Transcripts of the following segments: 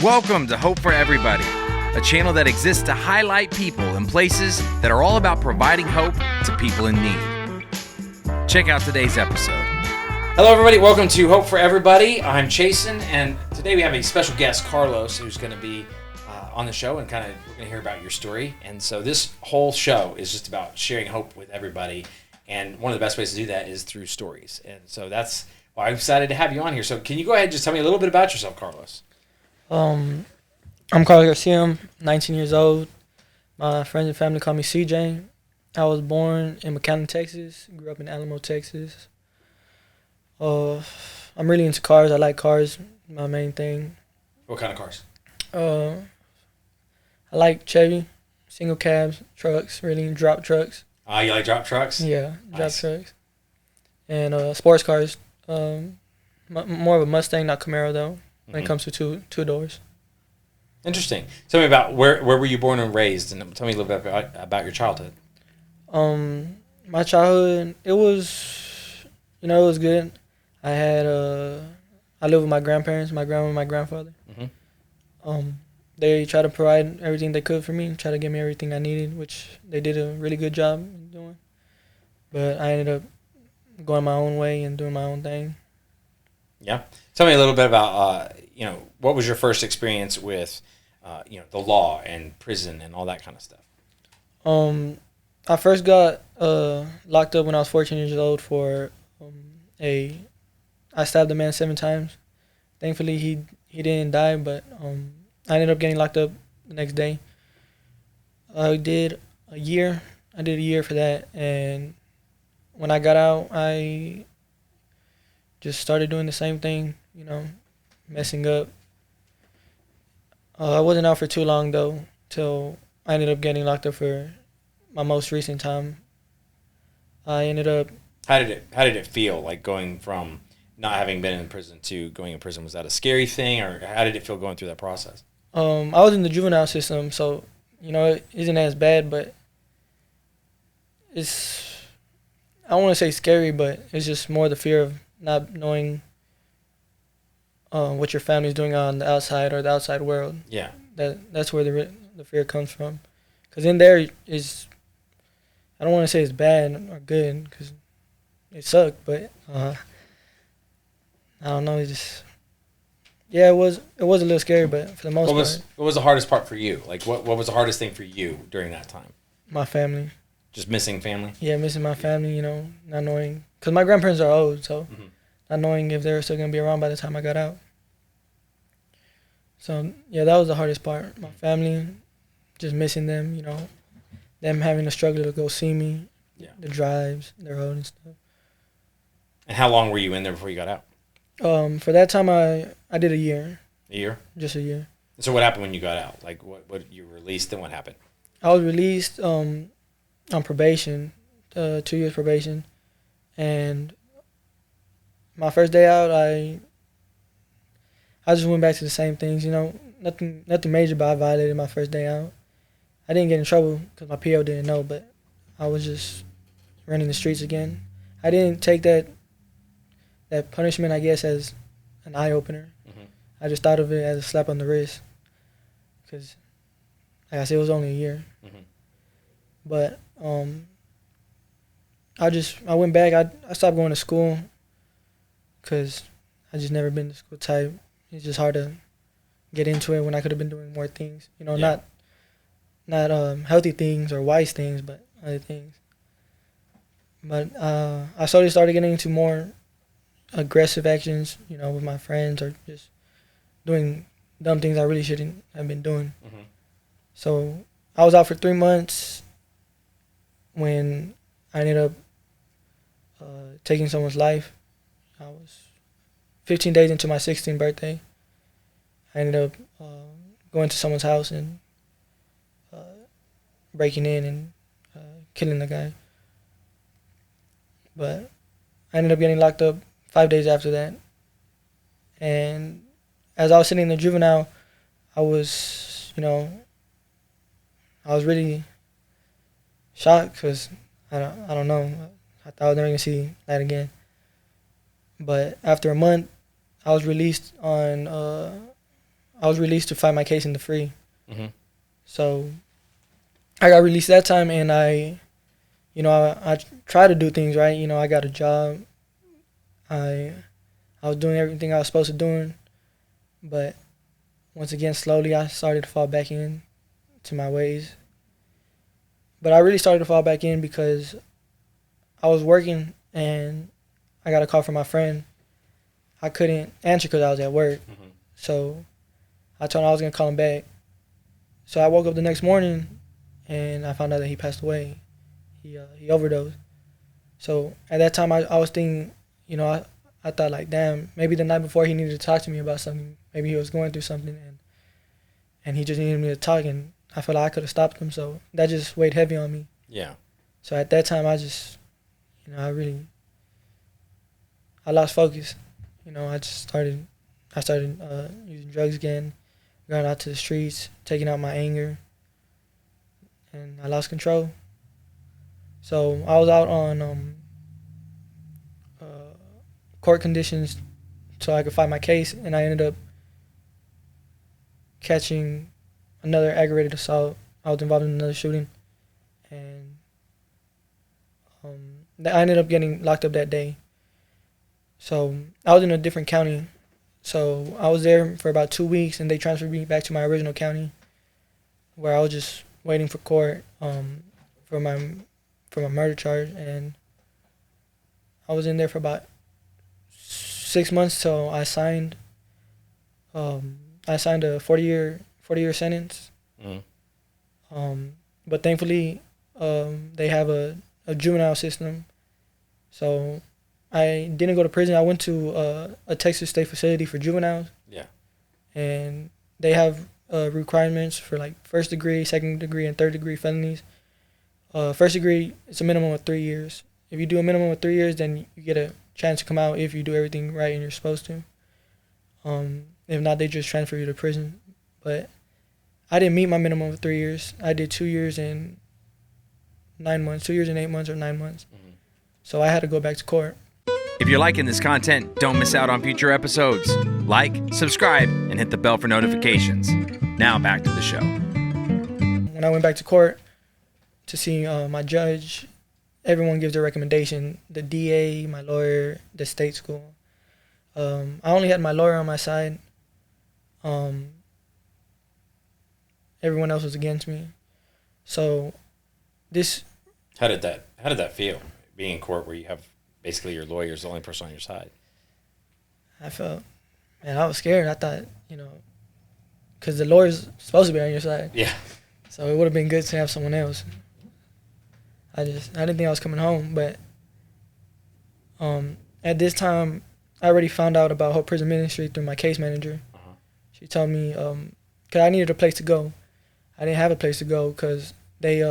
Welcome to Hope for Everybody, a channel that exists to highlight people and places that are all about providing hope to people in need. Check out today's episode. Hello, everybody. Welcome to Hope for Everybody. I'm Chasen, and today we have a special guest, Carlos, who's going to be on the show, and we're going to hear about your story. And so this whole show is just about sharing hope with everybody, and one of the best ways to do that is through stories. And so that's why I'm excited to have you on here. So can you go ahead and just tell me a little bit about yourself, Carlos? I'm Carlos Garcia. I'm 19 years old. My friends and family call me CJ. I was born in McAllen, Texas. Grew up in Alamo, Texas. I'm really into cars. I like cars. My main thing. What kind of cars? I like Chevy, single cabs, trucks, really drop trucks. You like drop trucks? Yeah, drop Nice. trucks. And sports cars. More of a Mustang, not Camaro though. When it comes to two doors. Interesting. Tell me about where were you born and raised, and tell me a little bit about your childhood. My childhood, it was good. I had I lived with my grandparents, my grandma and my grandfather. They tried to provide everything they could for me, try to give me everything I needed, which they did a really good job in doing. But I ended up going my own way and doing my own thing. Yeah. Tell me a little bit about what was your first experience with the law and prison and all that kind of stuff. I first got locked up when I was 14 years old for I stabbed a man 7 times. Thankfully, he didn't die, but I ended up getting locked up the next day. I did a year for that, and when I got out, I just started doing the same thing, messing up. I wasn't out for too long, though, till I ended up getting locked up for my most recent time. I ended up... How did it feel, like going from not having been in prison to going in prison? Was that a scary thing, or how did it feel going through that process? I was in the juvenile system, so, it isn't as bad, but it's... I don't want to say scary, but it's just more the fear of not knowing what your family's doing on the outside or the outside world. Yeah. That's where the fear comes from. Because in there is, I don't want to say it's bad or good, because it sucked, but I don't know. It just, yeah, it was a little scary, but for the most part. What was the hardest part for you? Like, what was the hardest thing for you during that time? My family. Just missing family? Yeah, missing my family, not knowing. Because my grandparents are old, so not knowing if they were still going to be around by the time I got out. So, yeah, that was the hardest part. My family, just missing them, them having to struggle to go see me, the drives, the road and stuff. And how long were you in there before you got out? For that time, I did a year. A year? Just a year. So what happened when you got out? Like, what you were released, then what happened? I was released on probation, 2 years probation, and my first day out, I just went back to the same things, nothing major, but I violated my first day out. I didn't get in trouble because my PO didn't know, but I was just running the streets again. I didn't take that punishment, I guess, as an eye-opener. I just thought of it as a slap on the wrist because, like I said, it was only a year. But I went back. I stopped going to school because I just never been to school type. It's just hard to get into it when I could have been doing more things. Not healthy things or wise things, but other things. But I slowly started getting into more aggressive actions, with my friends, or just doing dumb things I really shouldn't have been doing. So I was out for 3 months when I ended up taking someone's life. I was 15 days into my 16th birthday. I ended up going to someone's house and breaking in and killing the guy. But I ended up getting locked up 5 days after that. And as I was sitting in the juvenile, I was really shocked because I don't know. I thought I was never going to see that again. But after a month, I was released on I was released to fight my case in the free. Mm-hmm. So I got released that time, and I tried to do things right. I got a job. I was doing everything I was supposed to do, but once again, slowly I started to fall back in to my ways. But I really started to fall back in because I was working and I got a call from my friend. I couldn't answer because I was at work. Mm-hmm. So I told him I was going to call him back. So I woke up the next morning and I found out that he passed away. He overdosed. So at that time I was thinking, I thought like, damn, maybe the night before he needed to talk to me about something. Maybe he was going through something and he just needed me to talk, and I felt like I could have stopped him. So that just weighed heavy on me. Yeah. So at that time I just, I lost focus. I started using drugs again, going out to the streets, taking out my anger, and I lost control. So I was out on court conditions so I could fight my case, and I ended up catching another aggravated assault. I was involved in another shooting, and I ended up getting locked up that day. So I was in a different county. So I was there for about 2 weeks, and they transferred me back to my original county, where I was just waiting for court for my murder charge, and I was in there for about 6 months till I signed. I signed a 40-year sentence. Mm-hmm. But thankfully, they have a juvenile system, so I didn't go to prison. I went to a Texas state facility for juveniles. Yeah. And they have requirements for like first degree, second degree, and third degree felonies. First degree, it's a minimum of 3 years. If you do a minimum of 3 years, then you get a chance to come out if you do everything right and you're supposed to. If not, they just transfer you to prison. But I didn't meet my minimum of 3 years. I did 2 years and 9 months, 2 years and 8 months or 9 months. Mm-hmm. So I had to go back to court. If you're liking this content, don't miss out on future episodes. Like, subscribe, and hit the bell for notifications. Now back to the show. When I went back to court to see my judge, everyone gives their recommendation. The DA, my lawyer, the state school. I only had my lawyer on my side. Everyone else was against me. So this... How did that feel, being in court where you have basically your lawyer is the only person on your side? I was scared. I thought, because the lawyer's supposed to be on your side. Yeah. So it would have been good to have someone else. I didn't think I was coming home, but at this time, I already found out about HOPE Prison Ministry through my case manager. Uh-huh. She told me, because I needed a place to go. I didn't have a place to go because they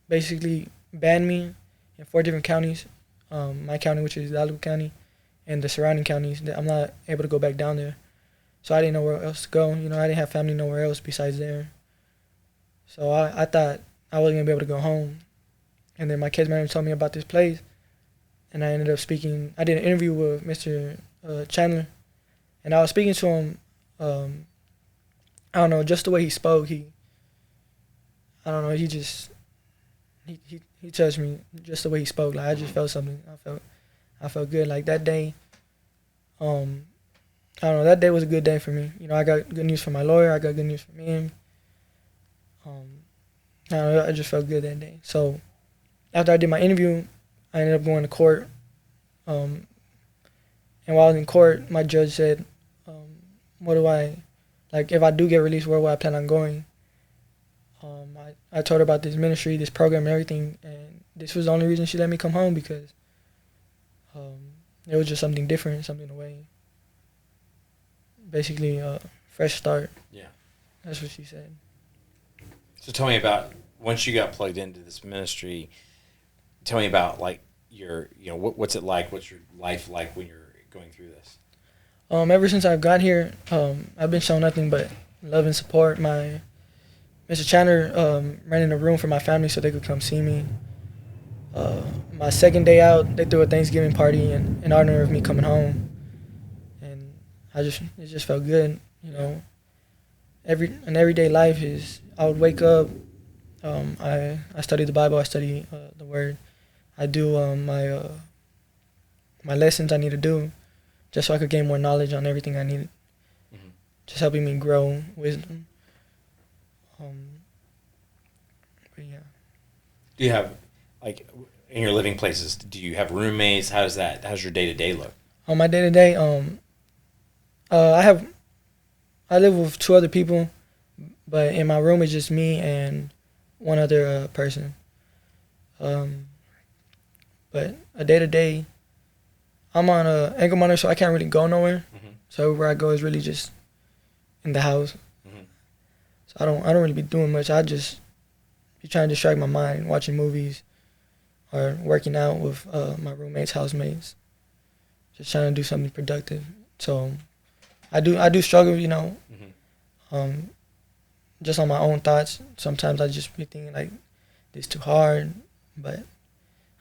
basically banned me in 4 different counties. My county, which is Hidalgo County, and the surrounding counties. That I'm not able to go back down there. So I didn't know where else to go. I didn't have family nowhere else besides there. So I thought I wasn't going to be able to go home. And then my case manager told me about this place. And I ended up speaking. I did an interview with Mr. Chandler. And I was speaking to him, I don't know, just the way he spoke. He touched me just the way he spoke. Like, I just felt something. I felt good. Like that day, I don't know, that day was a good day for me. I got good news from my lawyer. I got good news from him. I don't know, I just felt good that day. So after I did my interview, I ended up going to court. And while I was in court, my judge said, if I do get released, where will I plan on going? I told her about this ministry, this program, and everything, and this was the only reason she let me come home, because it was just something different, something away. Basically, fresh start. Yeah. That's what she said. So tell me about, once you got plugged into this ministry, tell me about like your, what's it like? What's your life like when you're going through this? Ever since I've got here, I've been shown nothing but love and support. My Mr. Chandler rented a room for my family so they could come see me. My second day out, they threw a Thanksgiving party in honor of me coming home, and it just felt good. You know, an everyday life is, I would wake up, I study the Bible, I study the Word. I do my lessons I need to do just so I could gain more knowledge on everything I needed. Mm-hmm. Just helping me grow wisdom. But yeah. Do you have, like, in your living places, do you have roommates? How's your day-to-day look? On my day-to-day, I live with 2 other people, but in my room it's just me and one other person. But a day-to-day, I'm on a ankle monitor, so I can't really go nowhere. Mm-hmm. So where I go is really just in the house. Mm-hmm. So I don't really be doing much. I just be trying to distract my mind, watching movies or working out with my roommates, housemates. Just trying to do something productive. So I do struggle, you know. Mm-hmm. Just on my own thoughts. Sometimes I just be thinking like, this too hard, but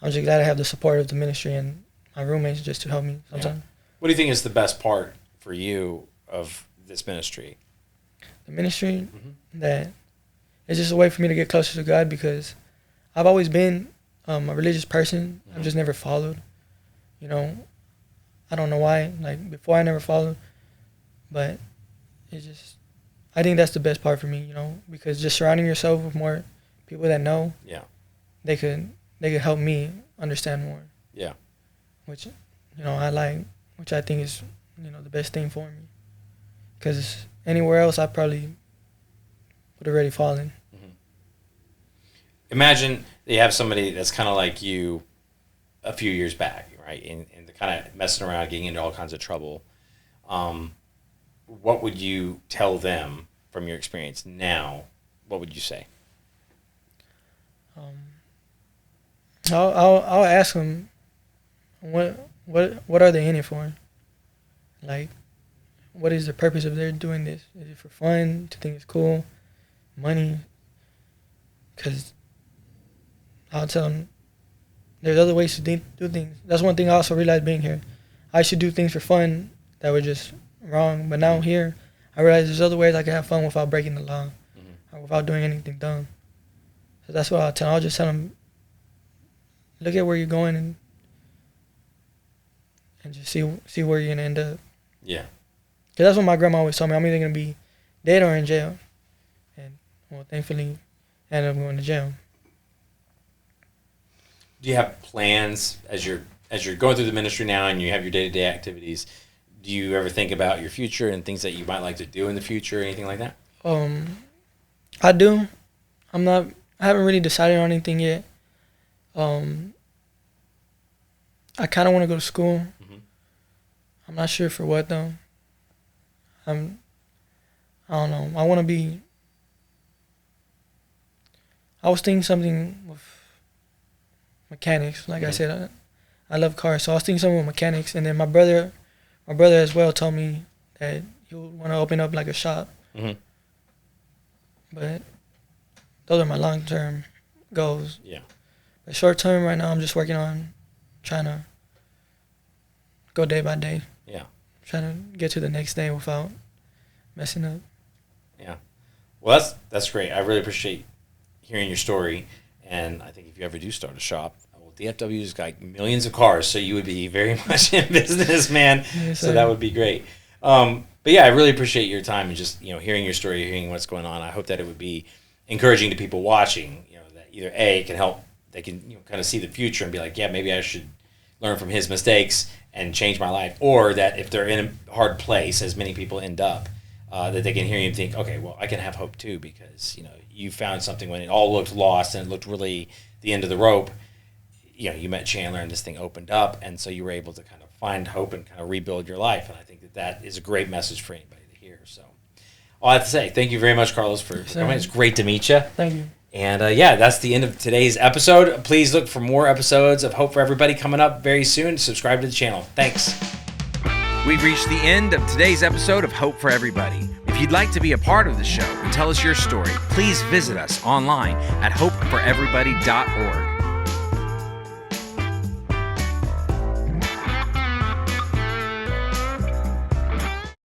I'm just glad I have the support of the ministry and my roommates just to help me sometimes. Yeah. What do you think is the best part for you of this ministry? The ministry, Mm-hmm. that it's just a way for me to get closer to God, because I've always been a religious person. Mm-hmm. I've just never followed. You know, I don't know why. Like, before I never followed, but it's just, I think that's the best part for me, you know, because just surrounding yourself with more people that know, Yeah. they could help me understand more. Yeah. Which, you know, I like, which I think is, you know, the best thing for me. Because anywhere else, I probably would have already fallen. Mm-hmm. Imagine that you have somebody that's kind of like you a few years back, right? And they're kind of messing around, getting into all kinds of trouble. What would you tell them from your experience now? What would you say? I'll ask them, what are they in it for? Like, what is the purpose of their doing this? Is it for fun? To think it's cool? Money? Because I'll tell them there's other ways to do things. That's one thing I also realized being here. I should do things for fun that were just wrong. But now here, I realize there's other ways I can have fun without breaking the law, or without doing anything dumb. So that's what I'll tell them. I'll just tell them, look at where you're going and just see where you're going to end up. Yeah. Because that's what my grandma always told me. I'm either going to be dead or in jail. And, well, thankfully, I ended up going to jail. Do you have plans as you're going through the ministry now and you have your day-to-day activities? Do you ever think about your future and things that you might like to do in the future or anything like that? I do. I haven't really decided on anything yet. I kind of want to go to school. Mm-hmm. I'm not sure for what, though. I don't know. I want to be... I was thinking something with mechanics. Like I said, I love cars, so I was thinking something with mechanics. And then my brother as well told me that he would want to open up like a shop. Mm-hmm. But those are my long-term goals. Yeah. But short-term right now, I'm just working on trying to go day by day. Yeah. Trying to get to the next day without messing up. Yeah. Well, that's great. I really appreciate hearing your story. And I think if you ever do start a shop, well, DFW's got millions of cars, so you would be very much in business, man. Yes, so that would be great. But yeah, I really appreciate your time and just, hearing your story, hearing what's going on. I hope that it would be encouraging to people watching, that either A, can help, they can kind of see the future and be like, yeah, maybe I should learn from his mistakes and change my life, or that if they're in a hard place, as many people end up, that they can hear you and think, okay, well, I can have hope too, because you found something when it all looked lost and it looked really the end of the rope. You met Chandler and this thing opened up, and so you were able to kind of find hope and kind of rebuild your life. And I think that is a great message for anybody to hear. So all I have to say, thank you very much, Carlos, for coming. It's great to meet you. Thank you. And that's the end of today's episode. Please look for more episodes of Hope for Everybody coming up very soon. Subscribe to the channel. Thanks. We've reached the end of today's episode of Hope for Everybody. If you'd like to be a part of the show and tell us your story, please visit us online at hopeforeverybody.org.